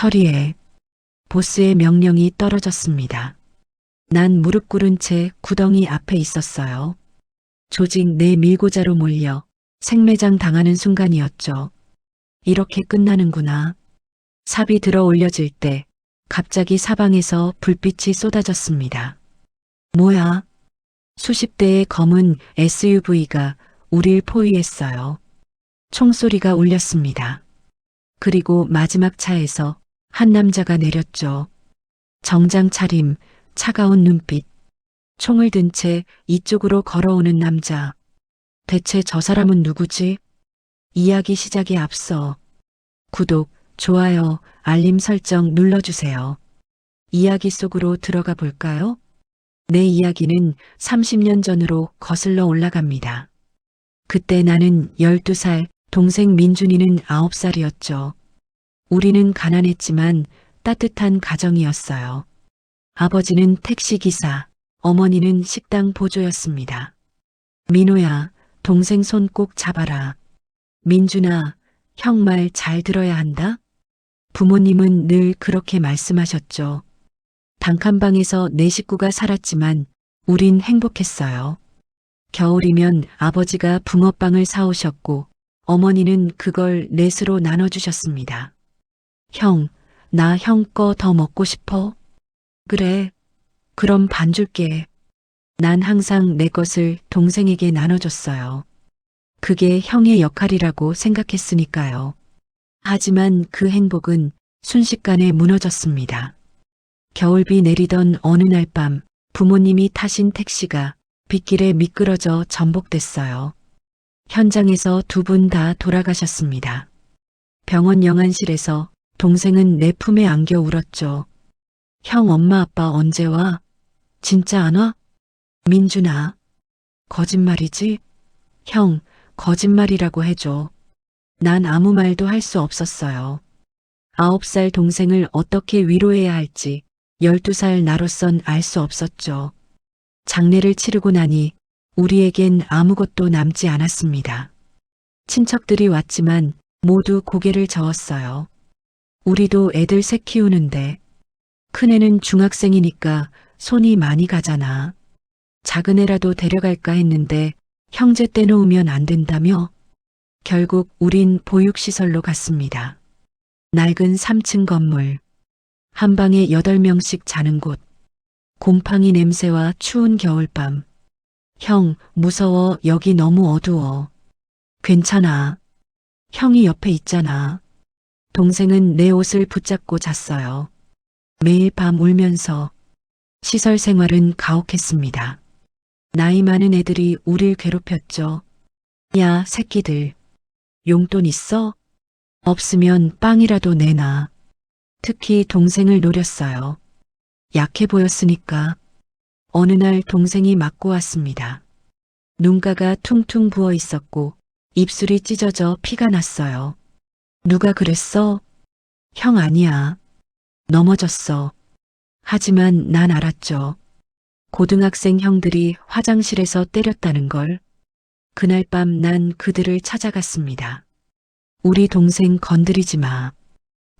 처리해. 보스의 명령이 떨어졌습니다. 난 무릎 꿇은 채 구덩이 앞에 있었어요. 조직 내 밀고자로 몰려 생매장 당하는 순간이었죠. 이렇게 끝나는구나. 삽이 들어 올려질 때 갑자기 사방에서 불빛이 쏟아졌습니다. 뭐야? 수십 대의 검은 SUV가 우릴 포위했어요. 총소리가 울렸습니다. 그리고 마지막 차에서 한 남자가 내렸죠. 정장 차림, 차가운 눈빛, 총을 든 채 이쪽으로 걸어오는 남자. 대체 저 사람은 누구지? 이야기 시작에 앞서 구독, 좋아요, 알림 설정 눌러주세요. 이야기 속으로 들어가 볼까요? 내 이야기는 30년 전으로 거슬러 올라갑니다. 그때 나는 12살, 동생 민준이는 9살이었죠. 우리는 가난했지만 따뜻한 가정이었어요. 아버지는 택시기사, 어머니는 식당 보조였습니다. 민호야, 동생 손 꼭 잡아라. 민준아, 형 말 잘 들어야 한다. 부모님은 늘 그렇게 말씀하셨죠. 단칸방에서 네 식구가 살았지만 우린 행복했어요. 겨울이면 아버지가 붕어빵을 사오셨고 어머니는 그걸 넷으로 나눠주셨습니다. 형, 나 형 거 더 먹고 싶어? 그래, 그럼 반 줄게. 난 항상 내 것을 동생에게 나눠줬어요. 그게 형의 역할이라고 생각했으니까요. 하지만 그 행복은 순식간에 무너졌습니다. 겨울비 내리던 어느 날 밤 부모님이 타신 택시가 빗길에 미끄러져 전복됐어요. 현장에서 두 분 다 돌아가셨습니다. 병원 영안실에서 동생은 내 품에 안겨 울었죠. 형 엄마 아빠 언제 와? 진짜 안 와? 민준아, 거짓말이지? 형, 거짓말이라고 해줘. 난 아무 말도 할 수 없었어요. 9살 동생을 어떻게 위로해야 할지 12살 나로선 알 수 없었죠. 장례를 치르고 나니 우리에겐 아무것도 남지 않았습니다. 친척들이 왔지만 모두 고개를 저었어요. 우리도 애들 셋 키우는데 큰애는 중학생이니까 손이 많이 가잖아. 작은 애라도 데려갈까 했는데 형제 떼놓으면 안 된다며? 결국 우린 보육시설로 갔습니다. 낡은 3층 건물, 한 방에 8명씩 자는 곳, 곰팡이 냄새와 추운 겨울밤. 형, 무서워. 여기 너무 어두워. 괜찮아. 형이 옆에 있잖아. 동생은 내 옷을 붙잡고 잤어요. 매일 밤 울면서. 시설 생활은 가혹했습니다. 나이 많은 애들이 우릴 괴롭혔죠. 야, 새끼들. 용돈 있어? 없으면 빵이라도 내놔. 특히 동생을 노렸어요. 약해 보였으니까. 어느 날 동생이 맞고 왔습니다. 눈가가 퉁퉁 부어 있었고 입술이 찢어져 피가 났어요. 누가 그랬어? 형 아니야. 넘어졌어. 하지만 난 알았죠. 고등학생 형들이 화장실에서 때렸다는 걸. 그날 밤 난 그들을 찾아갔습니다. 우리 동생 건드리지 마.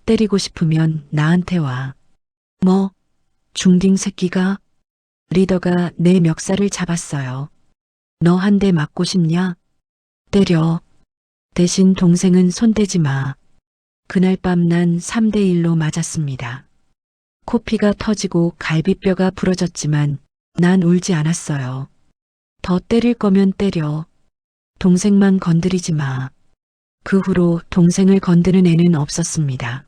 때리고 싶으면 나한테 와. 뭐? 중딩 새끼가? 리더가 내 멱살을 잡았어요. 너 한 대 맞고 싶냐? 때려. 대신 동생은 손대지 마. 그날 밤 난 3대1로 맞았습니다. 코피가 터지고 갈비뼈가 부러졌지만 난 울지 않았어요. 더 때릴 거면 때려. 동생만 건드리지 마. 그 후로 동생을 건드는 애는 없었습니다.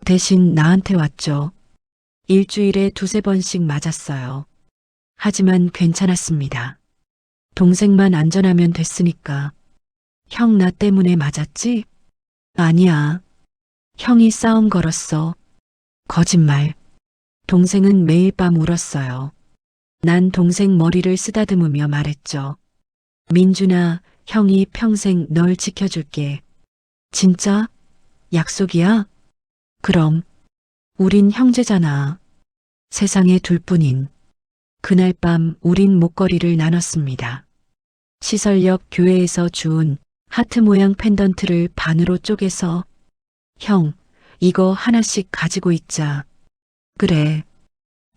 대신 나한테 왔죠. 일주일에 2~3번씩 맞았어요. 하지만 괜찮았습니다. 동생만 안전하면 됐으니까. 형 나 때문에 맞았지? 아니야. 형이 싸움 걸었어. 거짓말. 동생은 매일 밤 울었어요. 난 동생 머리를 쓰다듬으며 말했죠. 민준아, 형이 평생 널 지켜줄게. 진짜? 약속이야? 그럼. 우린 형제잖아. 세상에 둘뿐인. 그날 밤 우린 목걸이를 나눴습니다. 시설 옆 교회에서 주운 하트 모양 펜던트를 반으로 쪼개서 형, 이거 하나씩 가지고 있자. 그래.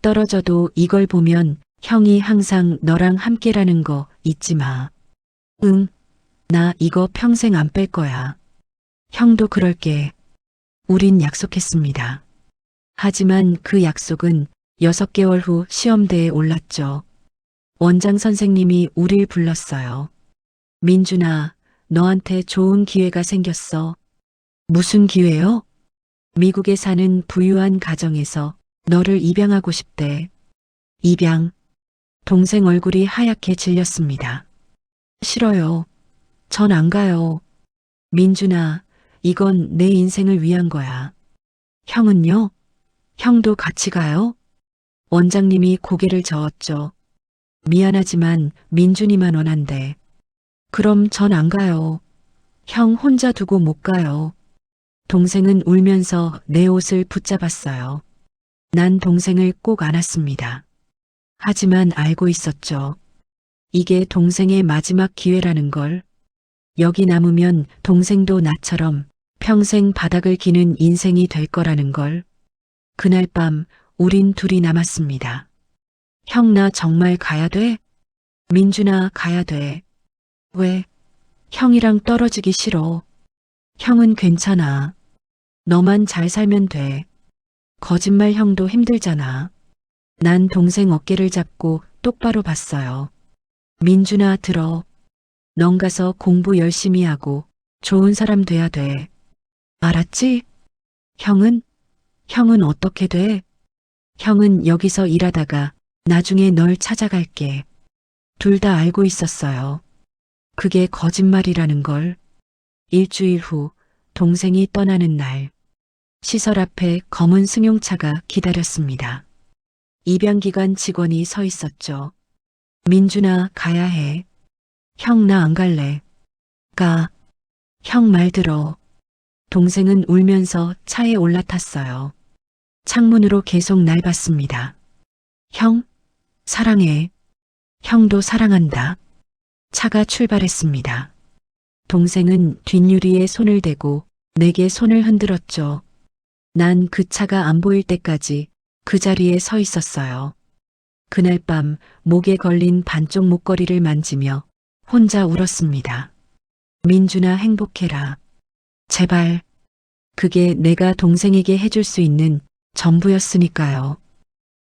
떨어져도 이걸 보면 형이 항상 너랑 함께라는 거 잊지 마. 응, 나 이거 평생 안 뺄 거야. 형도 그럴게. 우린 약속했습니다. 하지만 그 약속은 6개월 후 시험대에 올랐죠. 원장 선생님이 우릴 불렀어요. 민준아, 너한테 좋은 기회가 생겼어. 무슨 기회요? 미국에 사는 부유한 가정에서 너를 입양하고 싶대. 입양. 동생 얼굴이 하얗게 질렸습니다. 싫어요. 전 안 가요. 민준아, 이건 내 인생을 위한 거야. 형은요? 형도 같이 가요? 원장님이 고개를 저었죠. 미안하지만 민준이만 원한대. 그럼 전 안 가요. 형 혼자 두고 못 가요. 동생은 울면서 내 옷을 붙잡았어요. 난 동생을 꼭 안았습니다. 하지만 알고 있었죠. 이게 동생의 마지막 기회라는 걸. 여기 남으면 동생도 나처럼 평생 바닥을 기는 인생이 될 거라는 걸. 그날 밤 우린 둘이 남았습니다. 형, 나 정말 가야 돼? 민준아, 가야 돼. 왜? 형이랑 떨어지기 싫어. 형은 괜찮아. 너만 잘 살면 돼. 거짓말 형도 힘들잖아. 난 동생 어깨를 잡고 똑바로 봤어요. 민준아, 들어. 넌 가서 공부 열심히 하고 좋은 사람 돼야 돼. 알았지? 형은? 형은 어떻게 돼? 형은 여기서 일하다가 나중에 널 찾아갈게. 둘 다 알고 있었어요. 그게 거짓말이라는 걸. 일주일 후 동생이 떠나는 날, 시설 앞에 검은 승용차가 기다렸습니다. 입양기관 직원이 서 있었죠. 민준아, 가야 해. 형, 나 안 갈래. 가. 형 말 들어. 동생은 울면서 차에 올라탔어요. 창문으로 계속 날 봤습니다. 형, 사랑해. 형도 사랑한다. 차가 출발했습니다. 동생은 뒷유리에 손을 대고 내게 손을 흔들었죠. 난 그 차가 안 보일 때까지 그 자리에 서 있었어요. 그날 밤 목에 걸린 반쪽 목걸이를 만지며 혼자 울었습니다. 민준아, 행복해라. 제발. 그게 내가 동생에게 해줄 수 있는 전부였으니까요.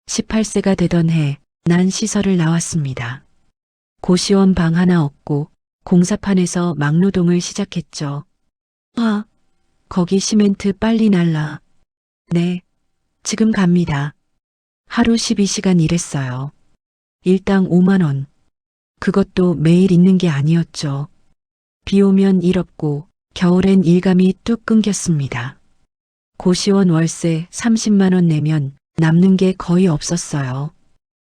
18세가 되던 해, 난 시설을 나왔습니다. 고시원 방 하나 얻고 공사판에서 막노동을 시작했죠. 아, 거기 시멘트 빨리 날라. 네, 지금 갑니다. 하루 12시간 일했어요. 일당 5만 원. 그것도 매일 있는 게 아니었죠. 비 오면 일 없고 겨울엔 일감이 뚝 끊겼습니다. 고시원 월세 30만 원 내면 남는 게 거의 없었어요.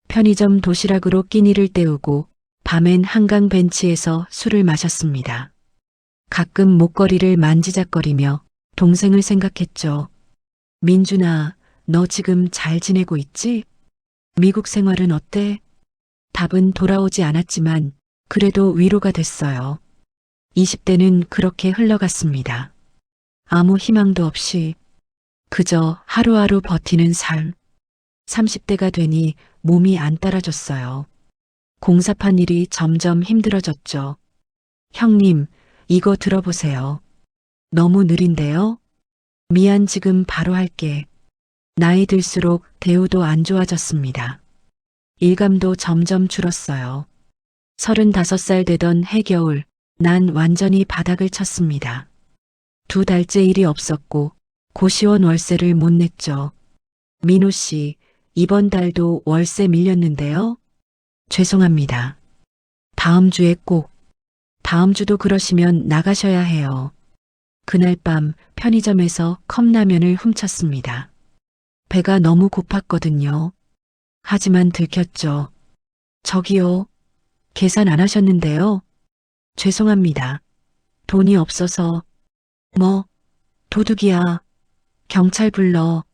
편의점 도시락으로 끼니를 때우고 밤엔 한강 벤치에서 술을 마셨습니다. 가끔 목걸이를 만지작거리며 동생을 생각했죠. 민준아, 너 지금 잘 지내고 있지? 미국 생활은 어때? 답은 돌아오지 않았지만 그래도 위로가 됐어요. 20대는 그렇게 흘러갔습니다. 아무 희망도 없이 그저 하루하루 버티는 삶. 30대가 되니 몸이 안 따라줬어요. 공사판 일이 점점 힘들어졌죠. 형님, 이거 들어보세요. 너무 느린데요? 미안, 지금 바로 할게. 나이 들수록 대우도 안 좋아졌습니다. 일감도 점점 줄었어요. 35살 되던 해겨울, 난 완전히 바닥을 쳤습니다. 2달째 일이 없었고 고시원 월세를 못 냈죠. 민호 씨, 이번 달도 월세 밀렸는데요. 죄송합니다. 다음 주에 꼭. 다음 주도 그러시면 나가셔야 해요. 그날 밤 편의점에서 컵라면을 훔쳤습니다. 배가 너무 고팠거든요. 하지만 들켰죠. 저기요. 계산 안 하셨는데요. 죄송합니다. 돈이 없어서. 뭐, 도둑이야. 경찰 불러.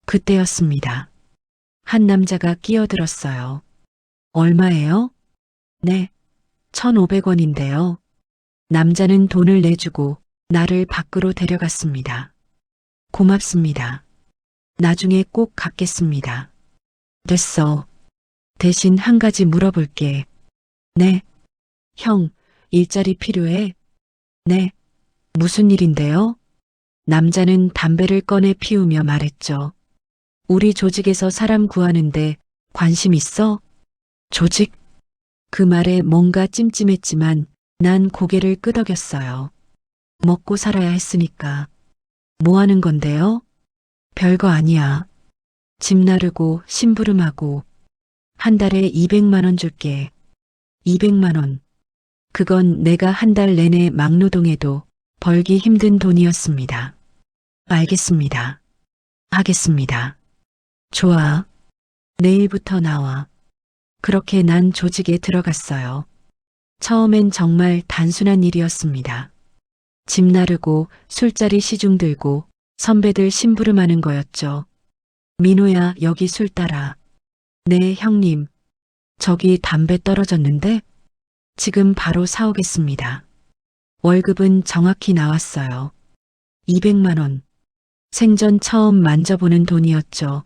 그때였습니다. 한 남자가 끼어들었어요. 얼마예요? 네, 1,500원인데요. 남자는 돈을 내주고 나를 밖으로 데려갔습니다. 고맙습니다. 나중에 꼭 갚겠습니다. 됐어. 대신 한 가지 물어볼게. 네. 형, 일자리 필요해? 네. 무슨 일인데요? 남자는 담배를 꺼내 피우며 말했죠. 우리 조직에서 사람 구하는데 관심 있어? 조직? 그 말에 뭔가 찜찜했지만 난 고개를 끄덕였어요. 먹고 살아야 했으니까. 뭐 하는 건데요? 별거 아니야. 집 나르고 심부름하고 한 달에 200만 원 줄게. 200만 원. 그건 내가 한 달 내내 막노동해도 벌기 힘든 돈이었습니다. 알겠습니다. 하겠습니다. 좋아. 내일부터 나와. 그렇게 난 조직에 들어갔어요. 처음엔 정말 단순한 일이었습니다. 집 나르고 술자리 시중 들고 선배들 심부름하는 거였죠. 민호야, 여기 술 따라. 네, 형님. 저기 담배 떨어졌는데? 지금 바로 사오겠습니다. 월급은 정확히 나왔어요. 200만 원. 생전 처음 만져보는 돈이었죠.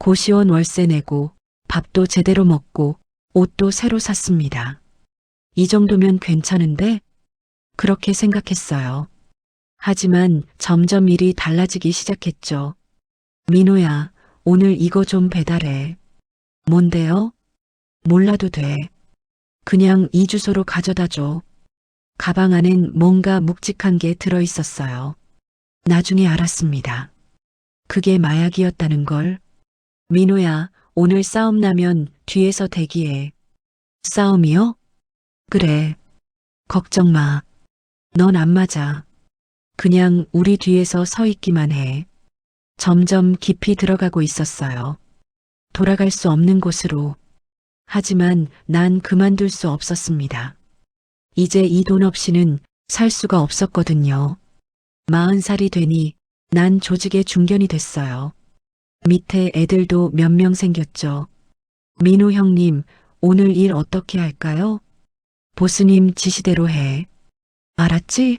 고시원 월세 내고 밥도 제대로 먹고 옷도 새로 샀습니다. 이 정도면 괜찮은데? 그렇게 생각했어요. 하지만 점점 일이 달라지기 시작했죠. 민호야, 오늘 이거 좀 배달해. 뭔데요? 몰라도 돼. 그냥 이 주소로 가져다 줘. 가방 안엔 뭔가 묵직한 게 들어있었어요. 나중에 알았습니다. 그게 마약이었다는 걸. 민호야, 오늘 싸움 나면 뒤에서 대기해. 싸움이요? 그래. 걱정 마. 넌 안 맞아. 그냥 우리 뒤에서 서 있기만 해. 점점 깊이 들어가고 있었어요. 돌아갈 수 없는 곳으로. 하지만 난 그만둘 수 없었습니다. 이제 이 돈 없이는 살 수가 없었거든요. 40살이 되니 난 조직의 중견이 됐어요. 밑에 애들도 몇 명 생겼죠. 민호 형님, 오늘 일 어떻게 할까요? 보스님 지시대로 해. 알았지?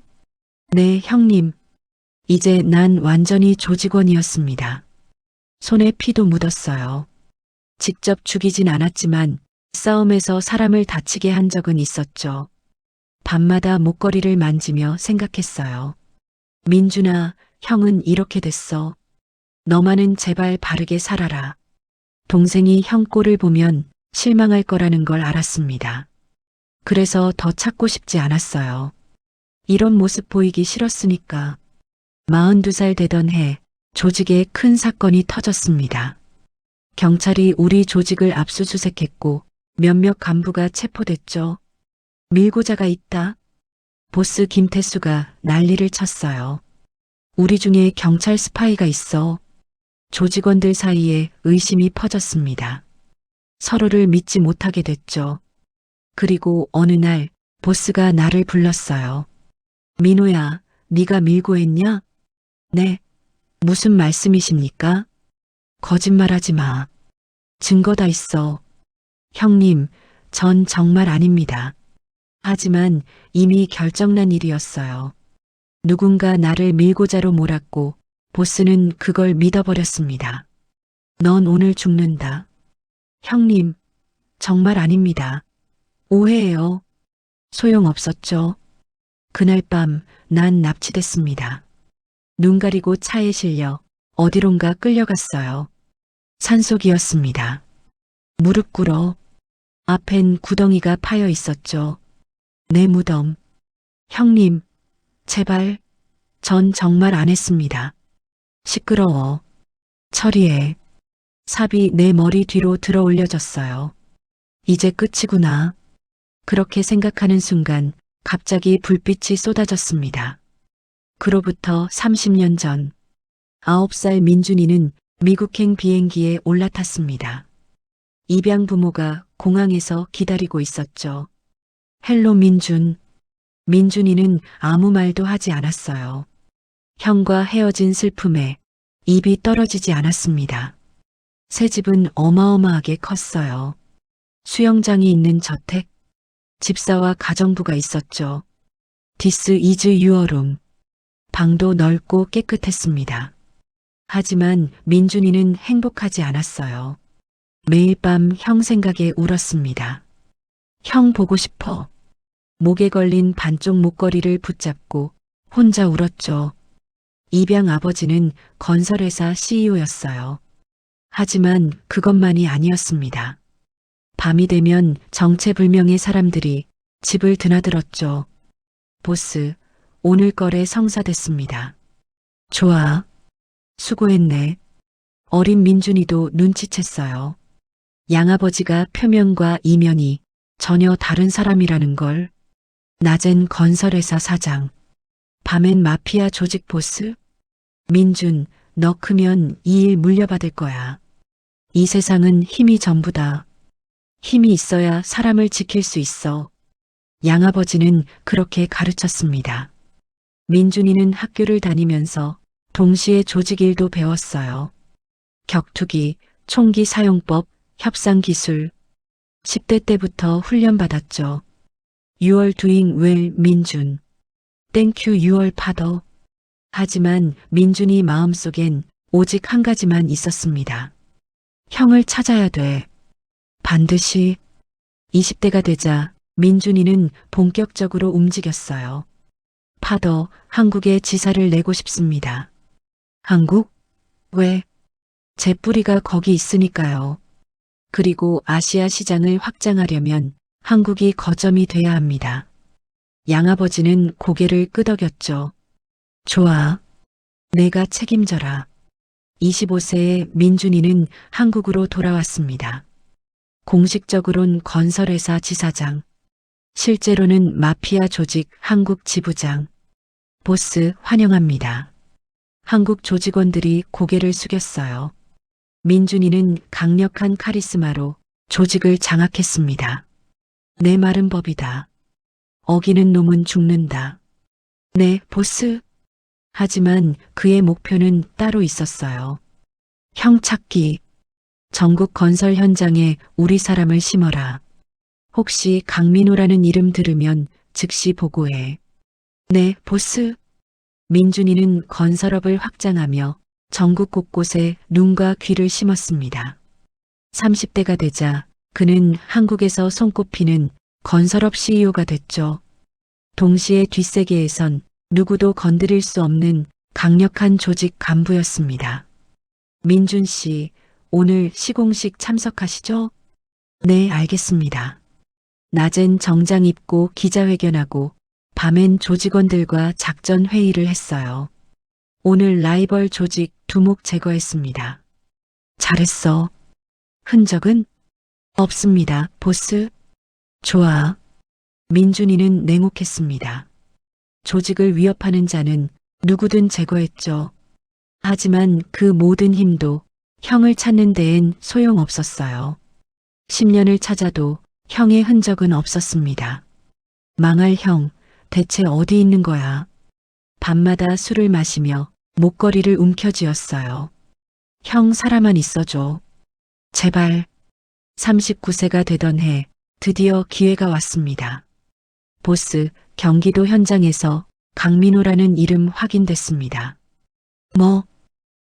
네, 형님. 이제 난 완전히 조직원이었습니다. 손에 피도 묻었어요. 직접 죽이진 않았지만 싸움에서 사람을 다치게 한 적은 있었죠. 밤마다 목걸이를 만지며 생각했어요. 민준아, 형은 이렇게 됐어. 너만은 제발 바르게 살아라. 동생이 형 꼴을 보면 실망할 거라는 걸 알았습니다. 그래서 더 찾고 싶지 않았어요. 이런 모습 보이기 싫었으니까. 42살 되던 해 조직에 큰 사건이 터졌습니다. 경찰이 우리 조직을 압수수색했고 몇몇 간부가 체포됐죠. 밀고자가 있다. 보스 김태수가 난리를 쳤어요. 우리 중에 경찰 스파이가 있어. 조직원들 사이에 의심이 퍼졌습니다. 서로를 믿지 못하게 됐죠. 그리고 어느 날 보스가 나를 불렀어요. 민호야, 네가 밀고 했냐? 네. 무슨 말씀이십니까? 거짓말하지 마. 증거 다 있어. 형님, 전 정말 아닙니다. 하지만 이미 결정난 일이었어요. 누군가 나를 밀고자로 몰았고 보스는 그걸 믿어버렸습니다. 넌 오늘 죽는다. 형님, 정말 아닙니다. 오해예요. 소용없었죠. 그날 밤 난 납치됐습니다. 눈 가리고 차에 실려 어디론가 끌려갔어요. 산속이었습니다. 무릎 꿇어. 앞엔 구덩이가 파여 있었죠. 내 무덤. 형님, 제발. 전 정말 안 했습니다. 시끄러워. 처리해. 삽이 내 머리 뒤로 들어 올려졌어요. 이제 끝이구나. 그렇게 생각하는 순간 갑자기 불빛이 쏟아졌습니다. 그로부터 30년 전 9살 민준이는 미국행 비행기에 올라탔습니다. 입양 부모가 공항에서 기다리고 있었죠. 헬로 민준. 민준이는 아무 말도 하지 않았어요. 형과 헤어진 슬픔에 입이 떨어지지 않았습니다. 새 집은 어마어마하게 컸어요. 수영장이 있는 저택, 집사와 가정부가 있었죠. This is your room. 방도 넓고 깨끗했습니다. 하지만 민준이는 행복하지 않았어요. 매일 밤 형 생각에 울었습니다. 형 보고 싶어. 목에 걸린 반쪽 목걸이를 붙잡고 혼자 울었죠. 입양 아버지는 건설회사 CEO였어요. 하지만 그것만이 아니었습니다. 밤이 되면 정체불명의 사람들이 집을 드나들었죠. 보스, 오늘 거래 성사됐습니다. 좋아. 수고했네. 어린 민준이도 눈치챘어요. 양아버지가 표면과 이면이 전혀 다른 사람이라는 걸. 낮엔 건설회사 사장, 밤엔 마피아 조직 보스. 민준, 너 크면 이 일 물려받을 거야. 이 세상은 힘이 전부다. 힘이 있어야 사람을 지킬 수 있어. 양아버지는 그렇게 가르쳤습니다. 민준이는 학교를 다니면서 동시에 조직 일도 배웠어요. 격투기, 총기 사용법, 협상기술. 10대 때부터 훈련받았죠. 6월 doing well 민준. 땡큐 6월 파더. 하지만 민준이 마음속엔 오직 한 가지만 있었습니다. 형을 찾아야 돼. 반드시. 20대가 되자 민준이는 본격적으로 움직였어요. 파더, 한국에 지사를 내고 싶습니다. 한국? 왜? 제 뿌리가 거기 있으니까요. 그리고 아시아 시장을 확장하려면 한국이 거점이 돼야 합니다. 양아버지는 고개를 끄덕였죠. 좋아. 내가 책임져라. 25세의 민준이는 한국으로 돌아왔습니다. 공식적으론 건설회사 지사장, 실제로는 마피아 조직 한국 지부장. 보스 환영합니다. 한국 조직원들이 고개를 숙였어요. 민준이는 강력한 카리스마로 조직을 장악했습니다. 내 말은 법이다. 어기는 놈은 죽는다. 네, 보스. 하지만 그의 목표는 따로 있었어요. 형 찾기. 전국 건설 현장에 우리 사람을 심어라. 혹시 강민호라는 이름 들으면 즉시 보고해. 네, 보스. 민준이는 건설업을 확장하며 전국 곳곳에 눈과 귀를 심었습니다. 30대가 되자 그는 한국에서 손꼽히는 건설업 CEO가 됐죠. 동시에 뒷세계에선 누구도 건드릴 수 없는 강력한 조직 간부였습니다. 민준 씨, 오늘 시공식 참석하시죠? 네, 알겠습니다. 낮엔 정장 입고 기자회견하고 밤엔 조직원들과 작전 회의를 했어요. 오늘 라이벌 조직 두목 제거했습니다. 잘했어. 흔적은? 없습니다, 보스. 좋아. 민준이는 냉혹했습니다. 조직을 위협하는 자는 누구든 제거했죠. 하지만 그 모든 힘도 형을 찾는 데엔 소용없었어요. 10년을 찾아도 형의 흔적은 없었습니다. 망할 형, 대체 어디 있는 거야? 밤마다 술을 마시며 목걸이를 움켜쥐었어요. 형 살아만 있어줘. 제발. 39세가 되던 해 드디어 기회가 왔습니다. 보스, 경기도 현장에서 강민호라는 이름 확인됐습니다. 뭐?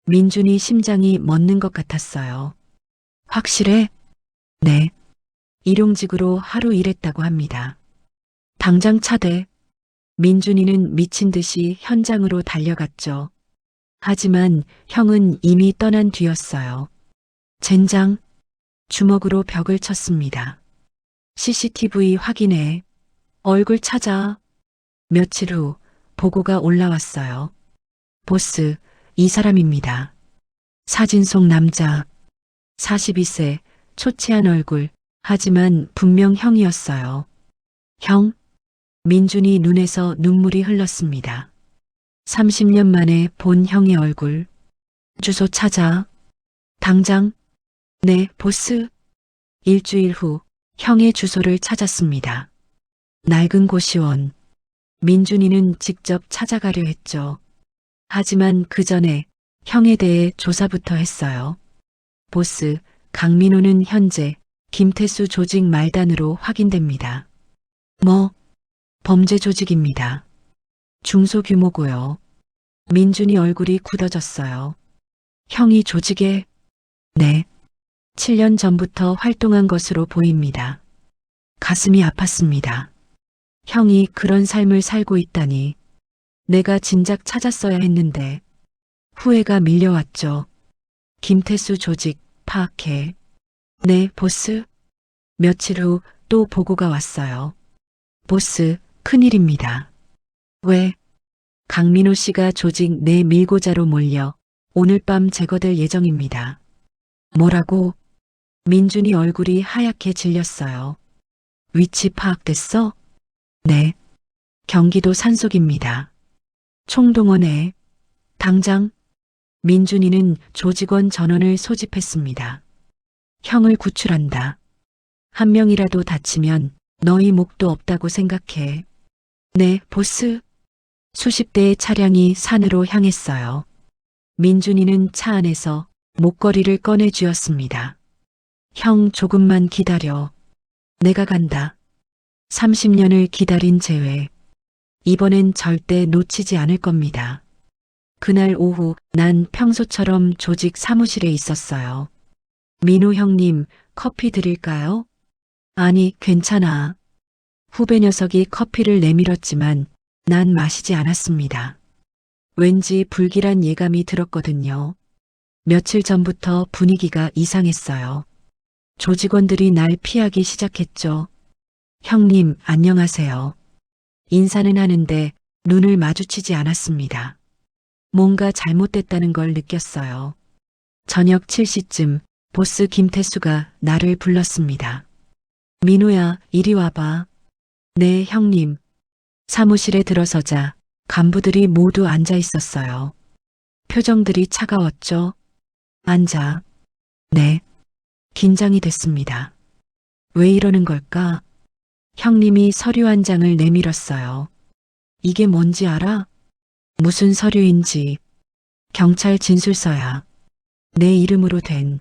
민준이 심장이 멎는 것 같았어요. 확실해? 네. 일용직으로 하루 일했다고 합니다. 당장 차대. 민준이는 미친 듯이 현장으로 달려갔죠. 하지만 형은 이미 떠난 뒤였어요. 젠장. 주먹으로 벽을 쳤습니다. CCTV 확인해. 얼굴 찾아. 며칠 후 보고가 올라왔어요. 보스, 이 사람입니다. 사진 속 남자. 42세, 초췌한 얼굴. 하지만 분명 형이었어요. 형? 민준이 눈에서 눈물이 흘렀습니다. 30년 만에 본 형의 얼굴. 주소 찾아. 당장. 네, 보스. 일주일 후 형의 주소를 찾았습니다. 낡은 고시원. 민준이는 직접 찾아가려 했죠. 하지만 그 전에 형에 대해 조사부터 했어요. 보스, 강민호는 현재 김태수 조직 말단으로 확인됩니다. 뭐? 범죄 조직입니다. 중소규모고요. 민준이 얼굴이 굳어졌어요. 형이 조직에? 네. 7년 전부터 활동한 것으로 보입니다. 가슴이 아팠습니다. 형이 그런 삶을 살고 있다니. 내가 진작 찾았어야 했는데. 후회가 밀려왔죠. 김태수 조직 파악해. 네, 보스. 며칠 후 또 보고가 왔어요. 보스, 큰일입니다. 왜? 강민호 씨가 조직 내 밀고자로 몰려 오늘 밤 제거될 예정입니다. 뭐라고? 민준이 얼굴이 하얗게 질렸어요. 위치 파악됐어? 네. 경기도 산속입니다. 총동원해. 당장. 민준이는 조직원 전원을 소집했습니다. 형을 구출한다. 한 명이라도 다치면 너희 목도 없다고 생각해. 네, 보스. 수십 대의 차량이 산으로 향했어요. 민준이는 차 안에서 목걸이를 꺼내 쥐었습니다. 형, 조금만 기다려. 내가 간다. 30년을 기다린 재회. 이번엔 절대 놓치지 않을 겁니다. 그날 오후 난 평소처럼 조직 사무실에 있었어요. 민호 형님, 커피 드릴까요? 아니, 괜찮아. 후배 녀석이 커피를 내밀었지만 난 마시지 않았습니다. 왠지 불길한 예감이 들었거든요. 며칠 전부터 분위기가 이상했어요. 조직원들이 날 피하기 시작했죠. 형님, 안녕하세요. 인사는 하는데 눈을 마주치지 않았습니다. 뭔가 잘못됐다는 걸 느꼈어요. 저녁 7시쯤 보스 김태수가 나를 불렀습니다. 민호야, 이리 와봐. 네, 형님. 사무실에 들어서자 간부들이 모두 앉아 있었어요. 표정들이 차가웠죠. 앉아. 네. 긴장이 됐습니다. 왜 이러는 걸까? 형님이 서류 한 장을 내밀었어요. 이게 뭔지 알아? 무슨 서류인지. 경찰 진술서야. 내 이름으로 된.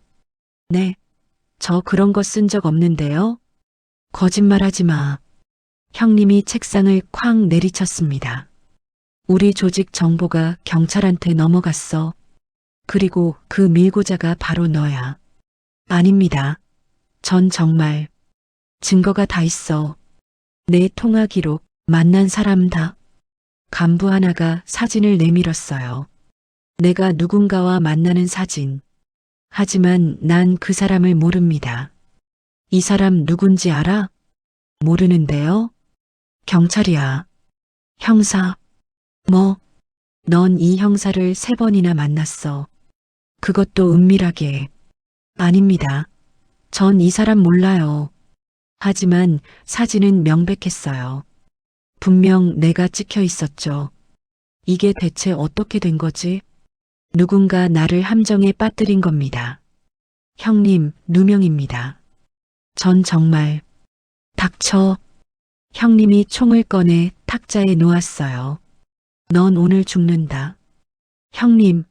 네. 저 그런 거 쓴 적 없는데요. 거짓말하지 마. 형님이 책상을 쾅 내리쳤습니다. 우리 조직 정보가 경찰한테 넘어갔어. 그리고 그 밀고자가 바로 너야. 아닙니다. 전 정말 증거가 다 있어. 내 통화 기록, 만난 사람 다. 간부 하나가 사진을 내밀었어요. 내가 누군가와 만나는 사진. 하지만 난 그 사람을 모릅니다. 이 사람 누군지 알아? 모르는데요? 경찰이야. 형사. 뭐? 넌 이 형사를 3번이나 만났어. 그것도 은밀하게. 아닙니다. 전 이 사람 몰라요. 하지만 사진은 명백했어요. 분명 내가 찍혀 있었죠. 이게 대체 어떻게 된 거지? 누군가 나를 함정에 빠뜨린 겁니다. 형님, 누명입니다. 전 정말. 닥쳐. 형님이 총을 꺼내 탁자에 놓았어요. 넌 오늘 죽는다. 형님,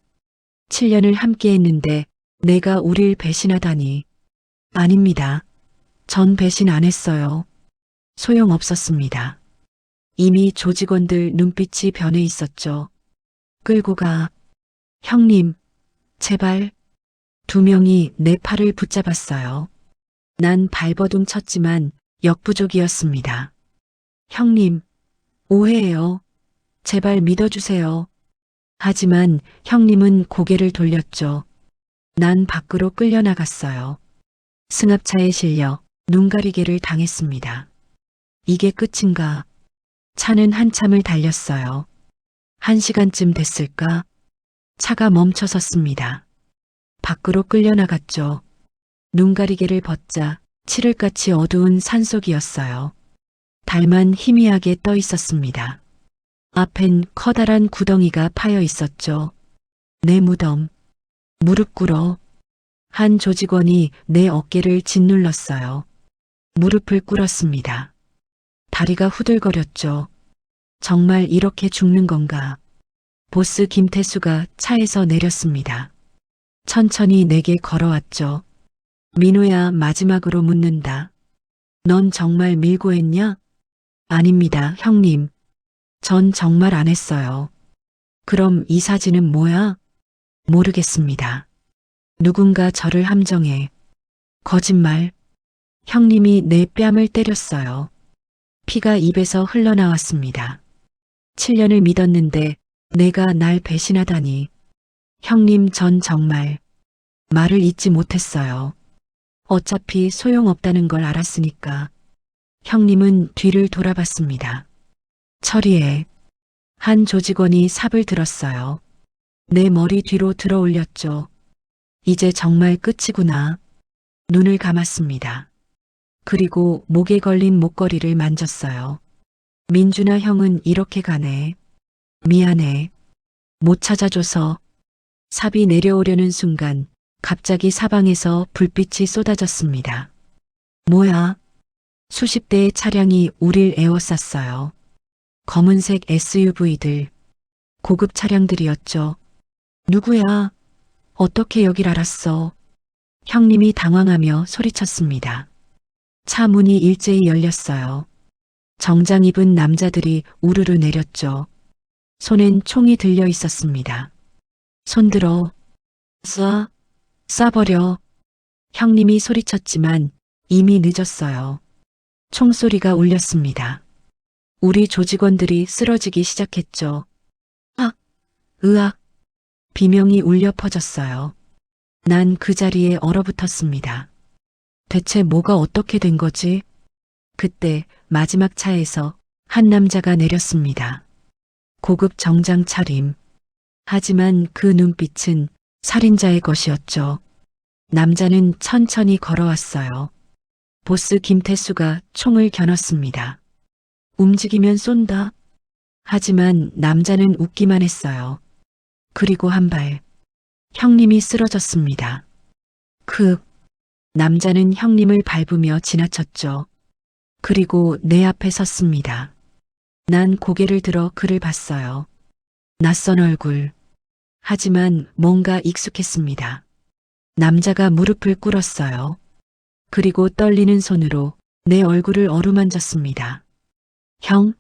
7년을 함께 했는데 내가 우릴 배신하다니. 아닙니다. 전 배신 안 했어요. 소용없었습니다. 이미 조직원들 눈빛이 변해 있었죠. 끌고 가. 형님, 제발. 2명이 내 팔을 붙잡았어요. 난 발버둥 쳤지만 역부족이었습니다. 형님, 오해해요. 제발 믿어주세요. 하지만 형님은 고개를 돌렸죠. 난 밖으로 끌려나갔어요. 승합차에 실려 눈가리개를 당했습니다. 이게 끝인가? 차는 한참을 달렸어요. 1시간쯤 됐을까? 차가 멈춰섰습니다. 밖으로 끌려나갔죠. 눈가리개를 벗자 칠흑같이 어두운 산속이었어요. 달만 희미하게 떠 있었습니다. 앞엔 커다란 구덩이가 파여 있었죠. 내 무덤. 무릎 꿇어. 한 조직원이 내 어깨를 짓눌렀어요. 무릎을 꿇었습니다. 다리가 후들거렸죠. 정말 이렇게 죽는 건가? 보스 김태수가 차에서 내렸습니다. 천천히 내게 걸어왔죠. 민호야, 마지막으로 묻는다. 넌 정말 밀고 했냐? 아닙니다, 형님. 전 정말 안 했어요. 그럼 이 사진은 뭐야? 모르겠습니다. 누군가 저를 함정해. 거짓말. 형님이 내 뺨을 때렸어요. 피가 입에서 흘러나왔습니다. 7년을 믿었는데 내가 날 배신하다니. 형님, 전 정말 말을 잇지 못했어요. 어차피 소용없다는 걸 알았으니까. 형님은 뒤를 돌아봤습니다. 처리해. 한 조직원이 삽을 들었어요. 내 머리 뒤로 들어 올렸죠. 이제 정말 끝이구나. 눈을 감았습니다. 그리고 목에 걸린 목걸이를 만졌어요. 민준아, 형은 이렇게 가네. 미안해. 못 찾아줘서. 삽이 내려오려는 순간 갑자기 사방에서 불빛이 쏟아졌습니다. 뭐야? 수십 대의 차량이 우릴 에워쌌어요. 검은색 SUV들, 고급 차량들이었죠. 누구야? 어떻게 여길 알았어? 형님이 당황하며 소리쳤습니다. 차 문이 일제히 열렸어요. 정장 입은 남자들이 우르르 내렸죠. 손엔 총이 들려 있었습니다. 손들어. 쏴버려. 형님이 소리쳤지만 이미 늦었어요. 총소리가 울렸습니다. 우리 조직원들이 쓰러지기 시작했죠. 악! 으악! 비명이 울려 퍼졌어요. 난 그 자리에 얼어붙었습니다. 대체 뭐가 어떻게 된 거지? 그때 마지막 차에서 한 남자가 내렸습니다. 고급 정장 차림. 하지만 그 눈빛은 살인자의 것이었죠. 남자는 천천히 걸어왔어요. 보스 김태수가 총을 겨눴습니다. 움직이면 쏜다. 하지만 남자는 웃기만 했어요. 그리고 한 발. 형님이 쓰러졌습니다. 남자는 형님을 밟으며 지나쳤죠. 그리고 내 앞에 섰습니다. 난 고개를 들어 그를 봤어요. 낯선 얼굴. 하지만 뭔가 익숙했습니다. 남자가 무릎을 꿇었어요. 그리고 떨리는 손으로 내 얼굴을 어루만졌습니다. 형?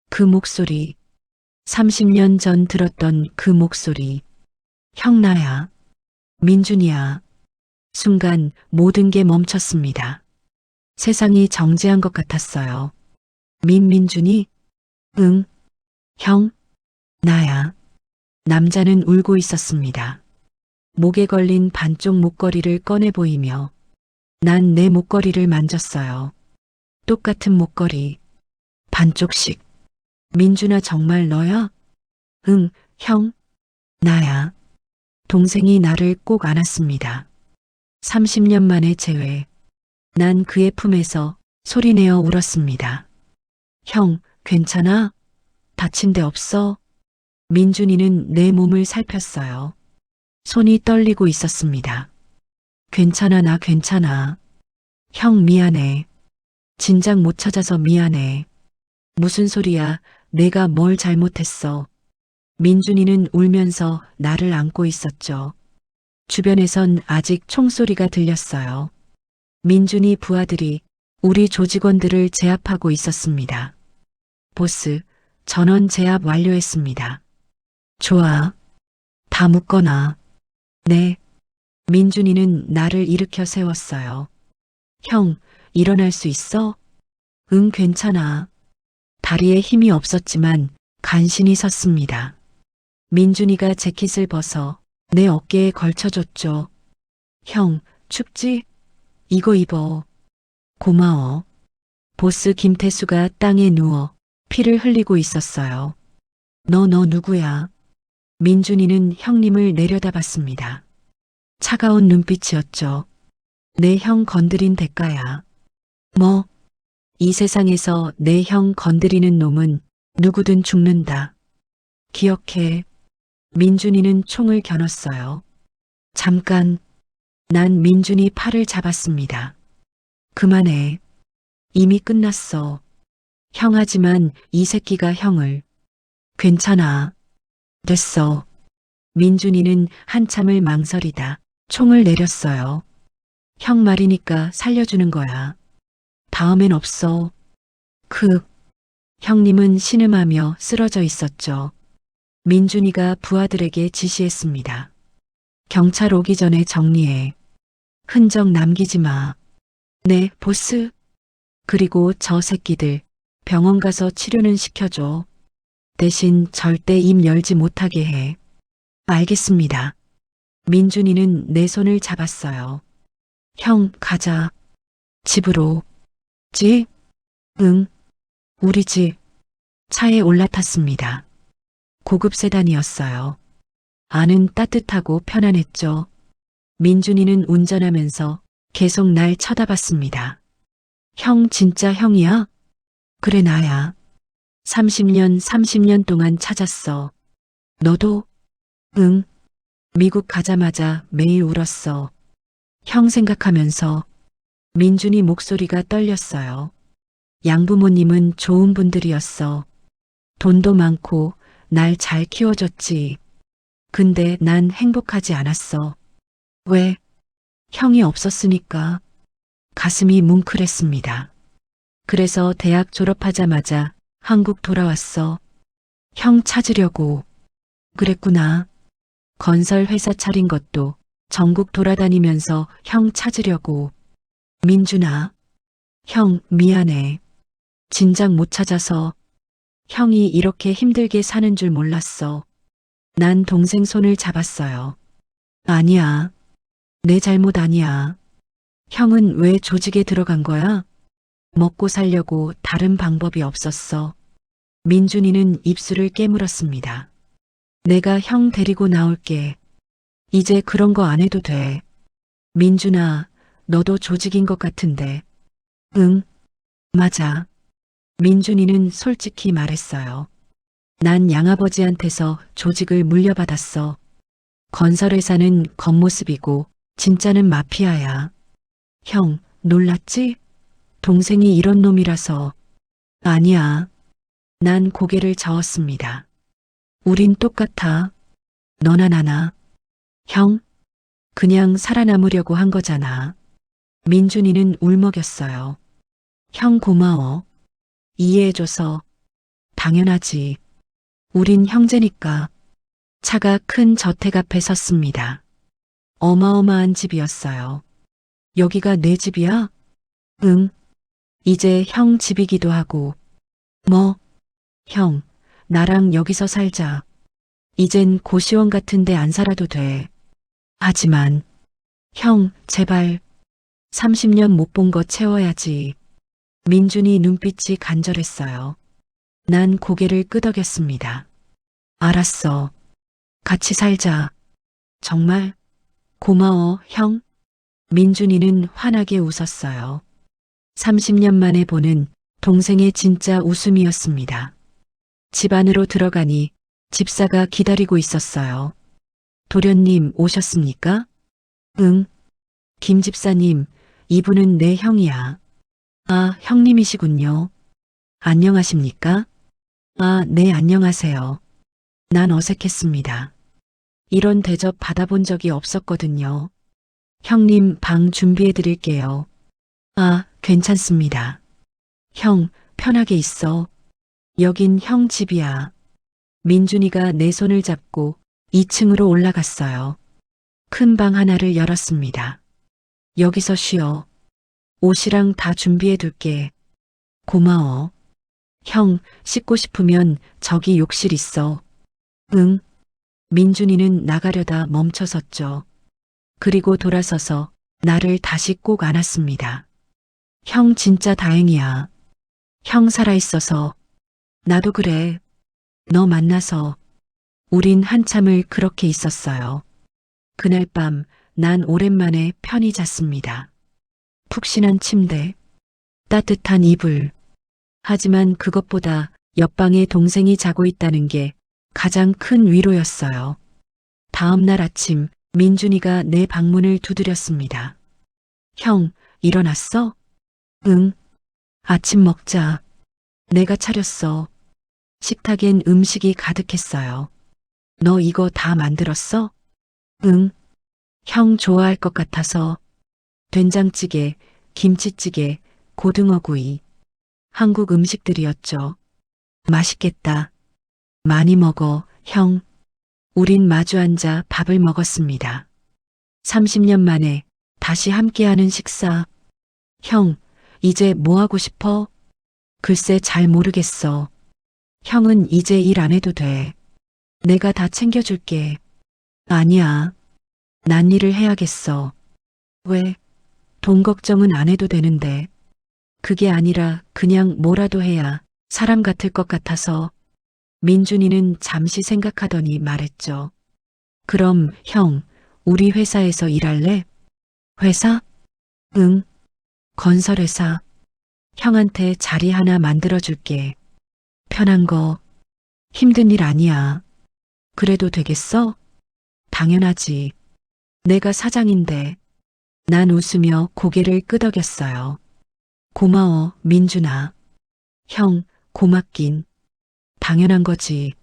그 목소리. 30년 전 들었던 그 목소리. 형, 나야. 민준이야. 순간 모든 게 멈췄습니다. 세상이 정지한 것 같았어요. 민준이? 응. 형? 나야. 남자는 울고 있었습니다. 목에 걸린 반쪽 목걸이를 꺼내 보이며 난 내 목걸이를 만졌어요. 똑같은 목걸이. 반쪽씩. 민준아, 정말 너야? 응, 형. 나야. 동생이 나를 꼭 안았습니다. 30년 만에 재회. 난 그의 품에서 소리내어 울었습니다. 형, 괜찮아? 다친 데 없어? 민준이는 내 몸을 살폈어요. 손이 떨리고 있었습니다. 괜찮아, 나 괜찮아. 형, 미안해. 진작 못 찾아서 미안해. 무슨 소리야, 내가 뭘 잘못했어. 민준이는 울면서 나를 안고 있었죠. 주변에선 아직 총소리가 들렸어요. 민준이 부하들이 우리 조직원들을 제압하고 있었습니다. 보스, 전원 제압 완료했습니다. 좋아. 다 묶어놔. 네. 민준이는 나를 일으켜 세웠어요. 형, 일어날 수 있어? 응, 괜찮아. 다리에 힘이 없었지만 간신히 섰습니다. 민준이가 재킷을 벗어 내 어깨에 걸쳐줬죠. 형, 춥지? 이거 입어. 고마워. 보스 김태수가 땅에 누워 피를 흘리고 있었어요. 너 누구야? 민준이는 형님을 내려다봤습니다. 차가운 눈빛이었죠. 내 형 건드린 대가야. 뭐? 이 세상에서 내 형 건드리는 놈은 누구든 죽는다. 기억해. 민준이는 총을 겨눴어요. 잠깐. 난 민준이 팔을 잡았습니다. 그만해. 이미 끝났어. 형, 하지만 이 새끼가 형을. 괜찮아. 됐어. 민준이는 한참을 망설이다 총을 내렸어요. 형 말이니까 살려주는 거야. 다음엔 없어. 형님은 신음하며 쓰러져 있었죠. 민준이가 부하들에게 지시했습니다. 경찰 오기 전에 정리해. 흔적 남기지 마. 네, 보스. 그리고 저 새끼들 병원 가서 치료는 시켜줘. 대신 절대 입 열지 못하게 해. 알겠습니다. 민준이는 내 손을 잡았어요. 형, 가자. 집으로. 집? 응. 우리 집. 차에 올라탔습니다. 고급 세단이었어요. 안은 따뜻하고 편안했죠. 민준이는 운전하면서 계속 날 쳐다봤습니다. 형 진짜 형이야? 그래 나야. 30년 동안 찾았어. 너도? 응. 미국 가자마자 매일 울었어. 형 생각하면서. 민준이 목소리가 떨렸어요. 양부모님은 좋은 분들이었어. 돈도 많고 날 잘 키워줬지. 근데 난 행복하지 않았어. 왜? 형이 없었으니까. 가슴이 뭉클했습니다. 그래서 대학 졸업하자마자 한국 돌아왔어. 형 찾으려고. 그랬구나. 건설 회사 차린 것도 전국 돌아다니면서 형 찾으려고. 민준아. 형, 미안해. 진작 못 찾아서. 형이 이렇게 힘들게 사는 줄 몰랐어. 난 동생 손을 잡았어요. 아니야. 내 잘못 아니야. 형은 왜 조직에 들어간 거야? 먹고 살려고 다른 방법이 없었어. 민준이는 입술을 깨물었습니다. 내가 형 데리고 나올게. 이제 그런 거 안 해도 돼. 민준아, 너도 조직인 것 같은데. 응, 맞아. 민준이는 솔직히 말했어요. 난 양아버지한테서 조직을 물려받았어. 건설회사는 겉모습이고 진짜는 마피아야. 형, 놀랐지? 동생이 이런 놈이라서. 아니야. 난 고개를 저었습니다. 우린 똑같아. 너나 나나. 형, 그냥 살아남으려고 한 거잖아. 민준이는 울먹였어요. 형 고마워. 이해해줘서. 당연하지. 우린 형제니까. 차가 큰 저택 앞에 섰습니다. 어마어마한 집이었어요. 여기가 내 집이야? 응. 이제 형 집이기도 하고. 뭐? 형, 나랑 여기서 살자. 이젠 고시원 같은데 안 살아도 돼. 하지만, 형, 제발. 30년 못 본 거 채워야지. 민준이 눈빛이 간절했어요. 난 고개를 끄덕였습니다. 알았어. 같이 살자. 정말? 고마워, 형. 민준이는 환하게 웃었어요. 30년 만에 보는 동생의 진짜 웃음이었습니다. 집 안으로 들어가니 집사가 기다리고 있었어요. 도련님 오셨습니까? 응. 김 집사님, 이분은 내 형이야. 아, 형님이시군요. 안녕하십니까? 아, 네, 안녕하세요. 난 어색했습니다. 이런 대접 받아본 적이 없었거든요. 형님 방 준비해 드릴게요. 아, 괜찮습니다. 형, 편하게 있어. 여긴 형 집이야. 민준이가 내 손을 잡고 2층으로 올라갔어요. 큰 방 하나를 열었습니다. 여기서 쉬어. 옷이랑 다 준비해 둘게. 고마워. 형, 씻고 싶으면 저기 욕실 있어. 응. 민준이는 나가려다 멈춰섰죠. 그리고 돌아서서 나를 다시 꼭 안았습니다. 형 진짜 다행이야. 형 살아있어서. 나도 그래. 너 만나서. 우린 한참을 그렇게 있었어요. 그날 밤 난 오랜만에 편히 잤습니다. 푹신한 침대, 따뜻한 이불. 하지만 그것보다 옆방에 동생이 자고 있다는 게 가장 큰 위로였어요. 다음 날 아침 민준이가 내 방문을 두드렸습니다. 형, 일어났어? 응. 아침 먹자. 내가 차렸어. 식탁엔 음식이 가득했어요. 너 이거 다 만들었어? 응. 형 좋아할 것 같아서. 된장찌개, 김치찌개, 고등어구이. 한국 음식들이었죠. 맛있겠다. 많이 먹어, 형. 우린 마주 앉아 밥을 먹었습니다. 30년 만에 다시 함께하는 식사. 형, 이제 뭐 하고 싶어? 글쎄 잘 모르겠어. 형은 이제 일 안 해도 돼. 내가 다 챙겨줄게. 아니야. 난 일을 해야겠어. 왜? 돈 걱정은 안 해도 되는데. 그게 아니라 그냥 뭐라도 해야 사람 같을 것 같아서. 민준이는 잠시 생각하더니 말했죠. 그럼 형, 우리 회사에서 일할래? 회사? 응, 건설회사. 형한테 자리 하나 만들어줄게. 편한 거, 힘든 일 아니야. 그래도 되겠어? 당연하지. 내가 사장인데. 난 웃으며 고개를 끄덕였어요. 고마워, 민준아. 형, 고맙긴. 당연한 거지.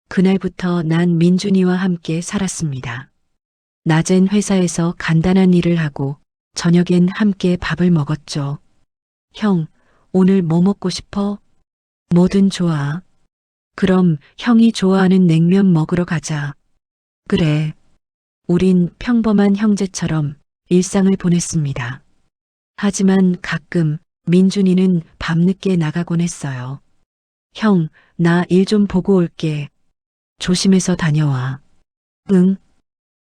그날부터 난 민준이와 함께 살았습니다. 낮엔 회사에서 간단한 일을 하고 저녁엔 함께 밥을 먹었죠. 형, 오늘 뭐 먹고 싶어? 뭐든 좋아. 그럼 형이 좋아하는 냉면 먹으러 가자. 그래. 우린 평범한 형제처럼 일상을 보냈습니다. 하지만 가끔 민준이는 밤늦게 나가곤 했어요. 형, 나 일 좀 보고 올게. 조심해서 다녀와. 응,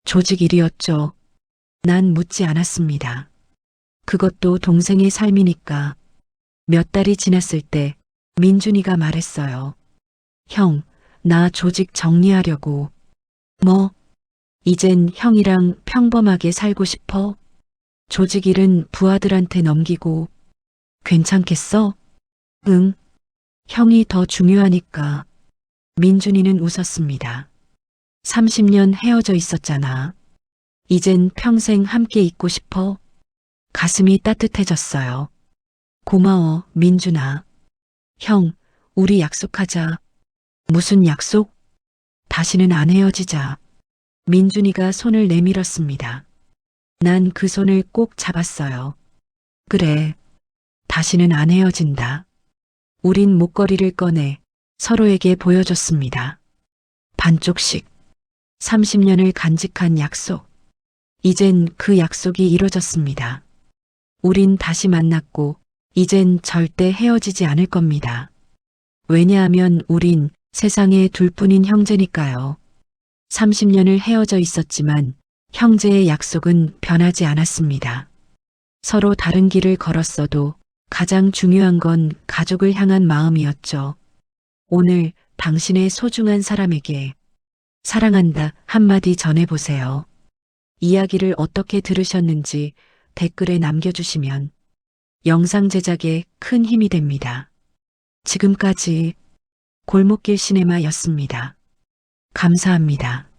조직 일이었죠. 난 묻지 않았습니다. 그것도 동생의 삶이니까. 몇 달이 지났을 때 민준이가 말했어요. 형, 나 조직 정리하려고. 뭐? 이젠 형이랑 평범하게 살고 싶어? 조직 일은 부하들한테 넘기고. 괜찮겠어? 응, 형이 더 중요하니까. 민준이는 웃었습니다. 30년 헤어져 있었잖아. 이젠 평생 함께 있고 싶어. 가슴이 따뜻해졌어요. 고마워, 민준아. 형, 우리 약속하자. 무슨 약속? 다시는 안 헤어지자. 민준이가 손을 내밀었습니다. 난 그 손을 꼭 잡았어요. 그래, 다시는 안 헤어진다. 우린 목걸이를 꺼내 서로에게 보여줬습니다. 반쪽씩. 30년을 간직한 약속. 이젠 그 약속이 이뤄졌습니다. 우린 다시 만났고, 이젠 절대 헤어지지 않을 겁니다. 왜냐하면 우린 세상에 둘뿐인 형제니까요. 30년을 헤어져 있었지만 형제의 약속은 변하지 않았습니다. 서로 다른 길을 걸었어도 가장 중요한 건 가족을 향한 마음이었죠. 오늘 당신의 소중한 사람에게 사랑한다 한마디 전해보세요. 이야기를 어떻게 들으셨는지 댓글에 남겨주시면 영상 제작에 큰 힘이 됩니다. 지금까지 골목길 시네마였습니다. 감사합니다.